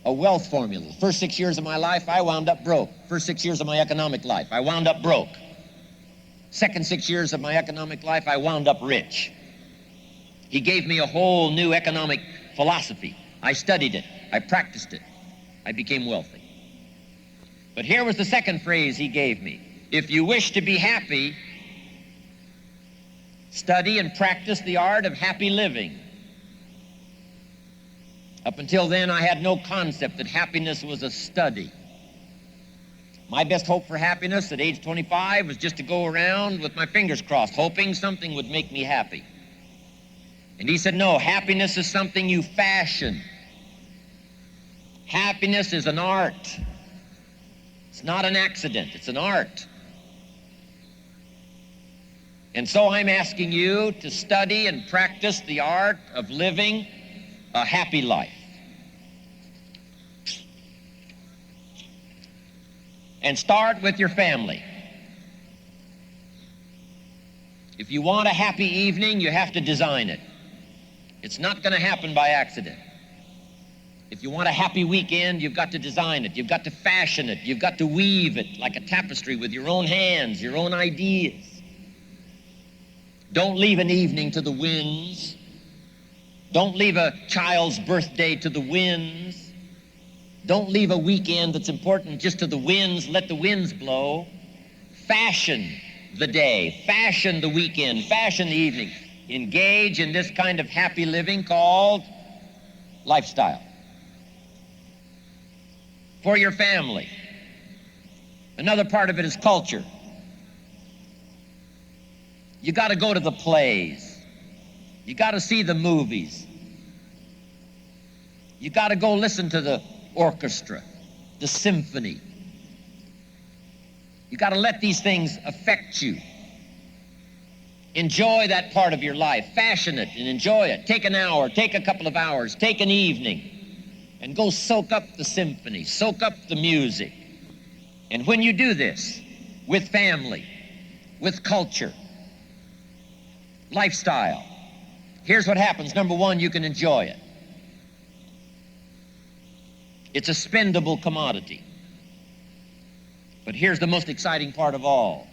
A wealth formula. The first 6 years of my life, I wound up broke. First 6 years of my economic life, I wound up broke. Second 6 years of my economic life, I wound up rich. He gave me a whole new economic philosophy. I studied it. I practiced it. I became wealthy. But here was the second phrase he gave me: if you wish to be happy, study and practice the art of happy living. Up until then, I had no concept that happiness was a study. My best hope for happiness at age 25 was just to go around with my fingers crossed, hoping something would make me happy. And he said, no, happiness is something you fashion. Happiness is an art. It's not an accident, it's an art. And so I'm asking you to study and practice the art of living a happy life. And start with your family. If you want a happy evening, you have to design it. It's not going to happen by accident. If you want a happy weekend, you've got to design it. You've got to fashion it. You've got to weave it like a tapestry with your own hands, your own ideas. Don't leave an evening to the winds. Don't leave a child's birthday to the winds. Don't leave a weekend that's important just to the winds. Let the winds blow. Fashion the day. Fashion the weekend. Fashion the evening. Engage in this kind of happy living called lifestyle. For your family. Another part of it is culture. You got to go to the plays. You got to see the movies. You got to go listen to the orchestra, the symphony. You got to let these things affect you. Enjoy that part of your life. Fashion it and enjoy it. Take an hour, take a couple of hours, take an evening, and go soak up the symphony, soak up the music. And when you do this, with family, with culture, lifestyle, here's what happens. Number one, you can enjoy it. It's a spendable commodity. But here's the most exciting part of all.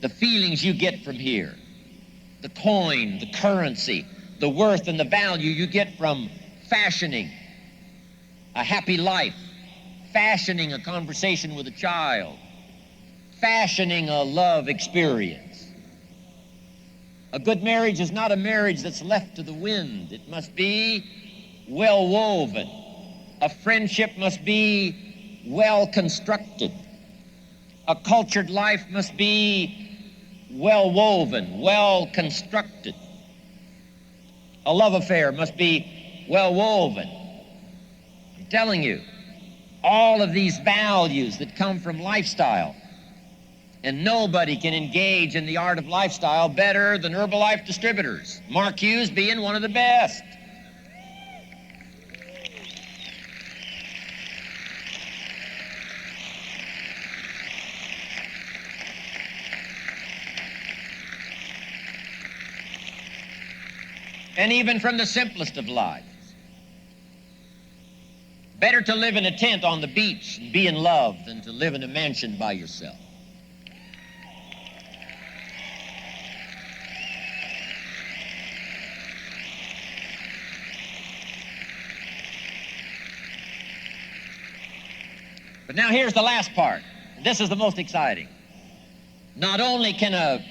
The feelings you get from here, the coin, the currency, the worth and the value you get from fashioning a happy life, fashioning a conversation with a child, fashioning a love experience. A good marriage is not a marriage that's left to the wind. It must be well woven. A friendship must be well constructed. A cultured life must be well woven, well constructed. A love affair must be well woven. I'm telling you, all of these values that come from lifestyle, and nobody can engage in the art of lifestyle better than Herbalife distributors, Mark Hughes being one of the best. And even from the simplest of lives. Better to live in a tent on the beach and be in love than to live in a mansion by yourself. But now here's the last part. This is the most exciting. Not only can a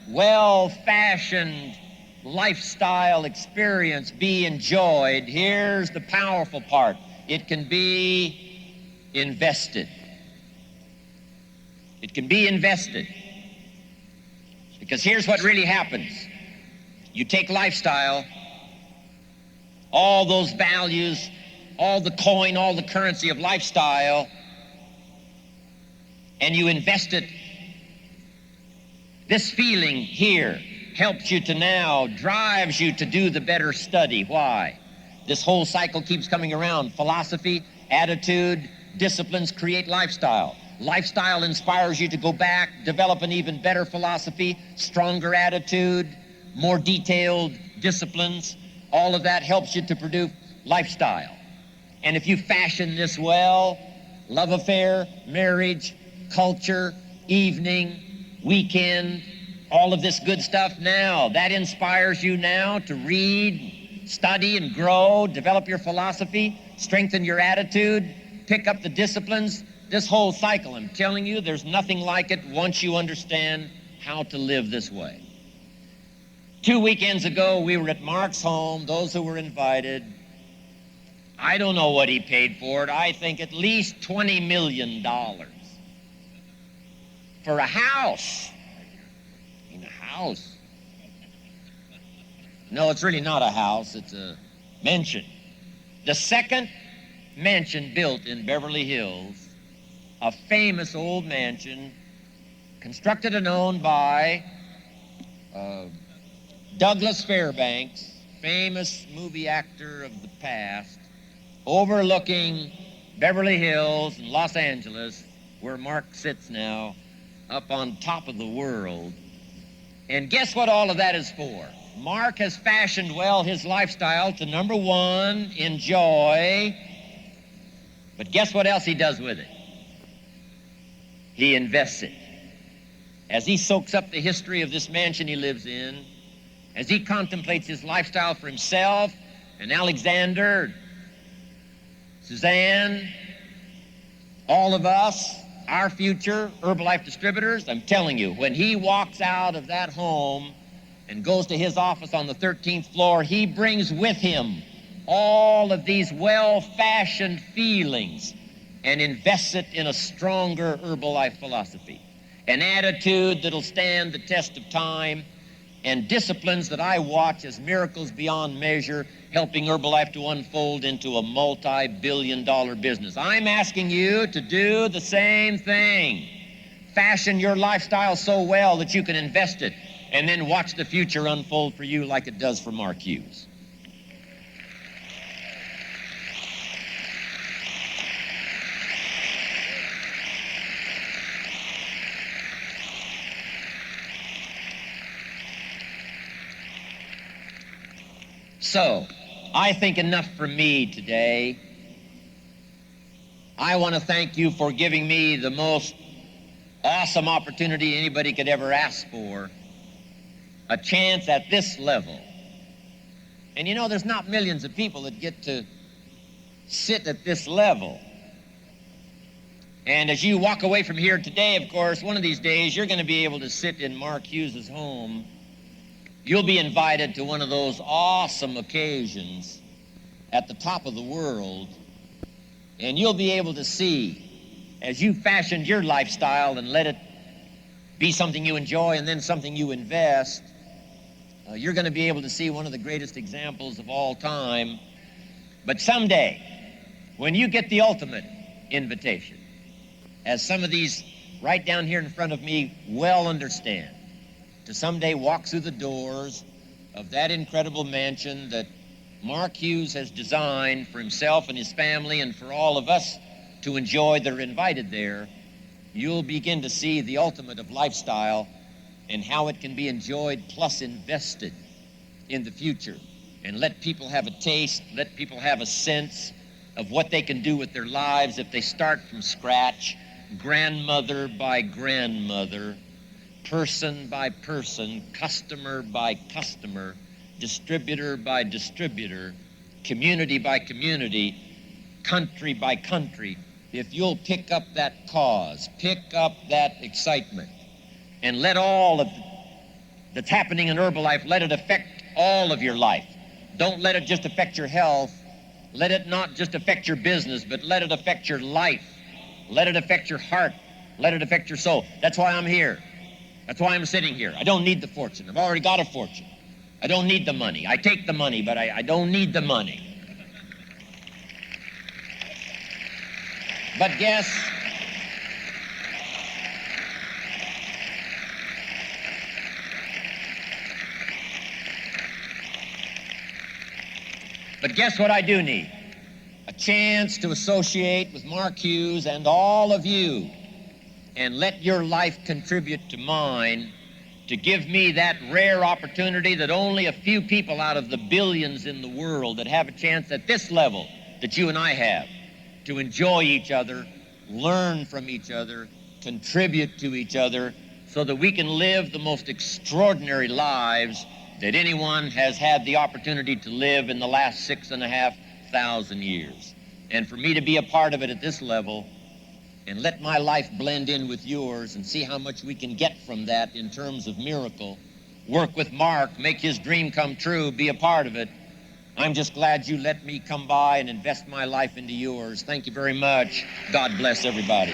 well-fashioned lifestyle experience be enjoyed, here's the powerful part. It can be invested. It can be invested. Because here's what really happens. You take lifestyle, all those values, all the coin, all the currency of lifestyle, and you invest it. This feeling here helps you to now, drives you to do the better study. Why? This whole cycle keeps coming around. Philosophy, attitude, disciplines create lifestyle. Lifestyle inspires you to go back, develop an even better philosophy, stronger attitude, more detailed disciplines. All of that helps you to produce lifestyle. And if you fashion this well, love affair, marriage, culture, evening, weekend, all of this good stuff now, that inspires you now to read, study and grow, develop your philosophy, strengthen your attitude, pick up the disciplines. This whole cycle, I'm telling you, there's nothing like it once you understand how to live this way. 2 weekends ago, we were at Mark's home, those who were invited. I don't know what he paid for it. I think at least $20 million for a house. House. No, it's really not a house, it's a mansion. The second mansion built in Beverly Hills, a famous old mansion, constructed and owned by Douglas Fairbanks, famous movie actor of the past, overlooking Beverly Hills and Los Angeles, where Mark sits now, up on top of the world. And guess what all of that is for? Mark has fashioned well his lifestyle to, number one, enjoy. But guess what else he does with it? He invests it. As he soaks up the history of this mansion he lives in, as he contemplates his lifestyle for himself and Alexander, Suzanne, all of us, our future Herbalife distributors, I'm telling you, when he walks out of that home and goes to his office on the 13th floor, he brings with him all of these well-fashioned feelings and invests it in a stronger Herbalife philosophy, an attitude that'll stand the test of time, and disciplines that I watch as miracles beyond measure, helping Herbalife to unfold into a multi-billion-dollar business. I'm asking you to do the same thing. fashion your lifestyle so well that you can invest it and then watch the future unfold for you like it does for Mark Hughes. So, I think enough for me today. I want to thank you for giving me the most awesome opportunity anybody could ever ask for, a chance at this level. And you know, there's not millions of people that get to sit at this level. And as you walk away from here today, of course, one of these days you're going to be able to sit in Mark Hughes's home. You'll be invited to one of those awesome occasions at the top of the world, and you'll be able to see, as you fashioned your lifestyle and let it be something you enjoy and then something you invest, you're going to be able to see one of the greatest examples of all time. But someday, when you get the ultimate invitation, as some of these right down here in front of me well understand, to someday walk through the doors of that incredible mansion that Mark Hughes has designed for himself and his family and for all of us to enjoy that are invited there, you'll begin to see the ultimate of lifestyle and how it can be enjoyed plus invested in the future. And let people have a taste, let people have a sense of what they can do with their lives if they start from scratch, grandmother by grandmother, person by person, customer by customer, distributor by distributor, community by community, country by country. If you'll pick up that cause, pick up that excitement, and let all of that's happening in Herbalife, let it affect all of your life. Don't let it just affect your health. Let it not just affect your business, but let it affect your life. Let it affect your heart. Let it affect your soul. That's why I'm here. That's why I'm sitting here. I don't need the fortune. I've already got a fortune. I don't need the money. I take the money, but I don't need the money. But guess what I do need? A chance to associate with Mark Hughes and all of you and let your life contribute to mine, to give me that rare opportunity that only a few people out of the billions in the world that have a chance at this level that you and I have to enjoy each other, learn from each other, contribute to each other, so that we can live the most extraordinary lives that anyone has had the opportunity to live in the last 6,500 years. And for me to be a part of it at this level and let my life blend in with yours and see how much we can get from that in terms of miracle, work with Mark, make his dream come true, be a part of it. I'm just glad you let me come by and invest my life into yours. Thank you very much. God bless everybody.